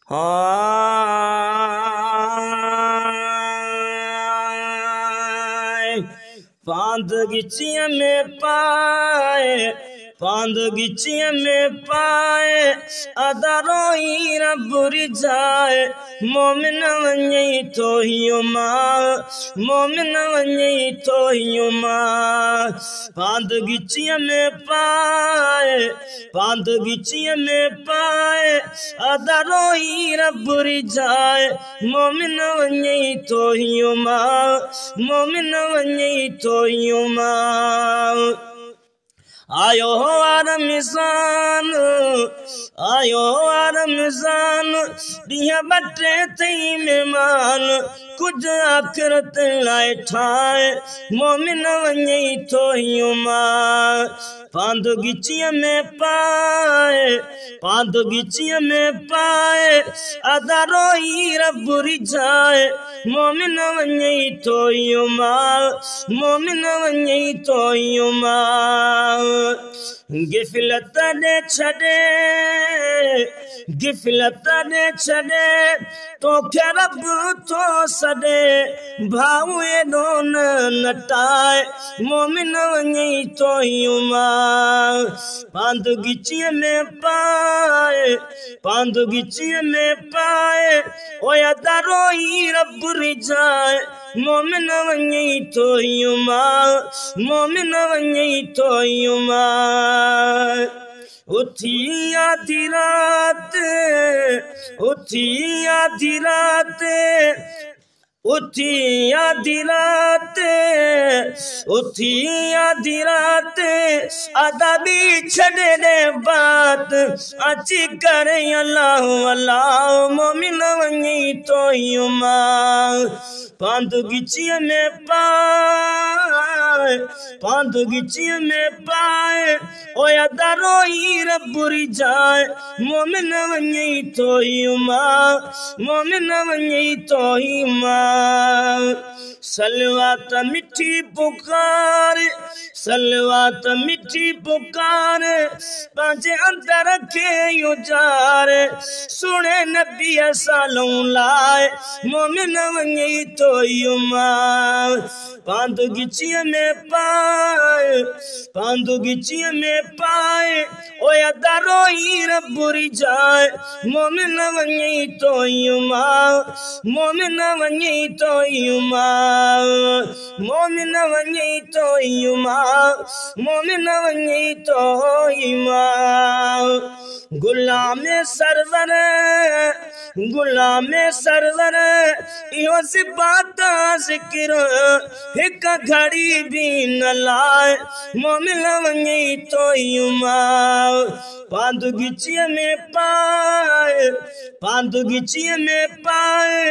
हाय पांद गिचिया में पाए पांद गिचिया में पाए अदारोई रब्बुरी जाए मोमिन वन्ये तो हियुमा मोमिन वन्ये तो हियुमा पांद गिचिया में पाए पांद गिचिया में पाए अदारोई रब्बुरी जाए मोमिन वन्ये तो हियुमा मोमिन वन्ये तो हियुमा आयो रमज़ान आयो रमज़ान दिया बटे थी मेहमान कुछ आखिरत लाए ठाए मोमिन वन्ये तो हियुमा पांद गिचिया में पाए पांद गिचिया में पाए अदारोई रब्बुरी जाए मोमिन वन्ये तो हियुमा मोमिन वन्ये तो हियुमा गिफलत ने छड़े गिफलत ने छड़े तो क्या रब तो सदे भावे दोन नटाए मोमिन वन्ये तो हियुमा पांद गिचिया में पाए पांद गिचिया में पाए ओया दारोई रब्बुरी जाए मोमिन वन्ये तो हियुमा मोमिन वन्ये तो हियुमा उठी आधी रात उठी आधी रात उठी आधी रात उठी आधी रात आधा भी छड़े दे बात अच्छी करे अल्लाह अल्लाह मोमिन वन्ये तो हियुमा पांद गिचिया में पाए पांद गिचिया में पाए ओया दारोई रब्बुरी जाए मोमिन वन्ये तो हियुमा मोमिन वन्ये तो हियुमा सलवात मिठी पुकार सलवात मिठी पुकार पांचे अंदर रखे उजार सुने नबी सालों लाए मोमिन वन्ये तो हियुमा पांद गिचिया में पाए पांद गिचिया में पाए ओया दारोई रब्बुरी जाए मोमिन वन्ये तो हियुमा मोमिन वन्ये तो हियुमा मोमिन वन्ये तो हियुमा मोमिन वन्ये तो हियुमा गुलाम सरवर इहो सिबात ज़िक्र एक घड़ी भी न लाए मोमिन वन्ये तो हियुमा पांद गिचिया में पाए पांद गिचिया में पाए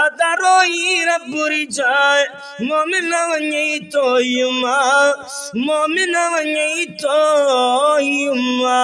अदारोई रब्बुरी जाए मोमिन वन्ये तो हियुमा मोमिन वन्ये तो हियुमा।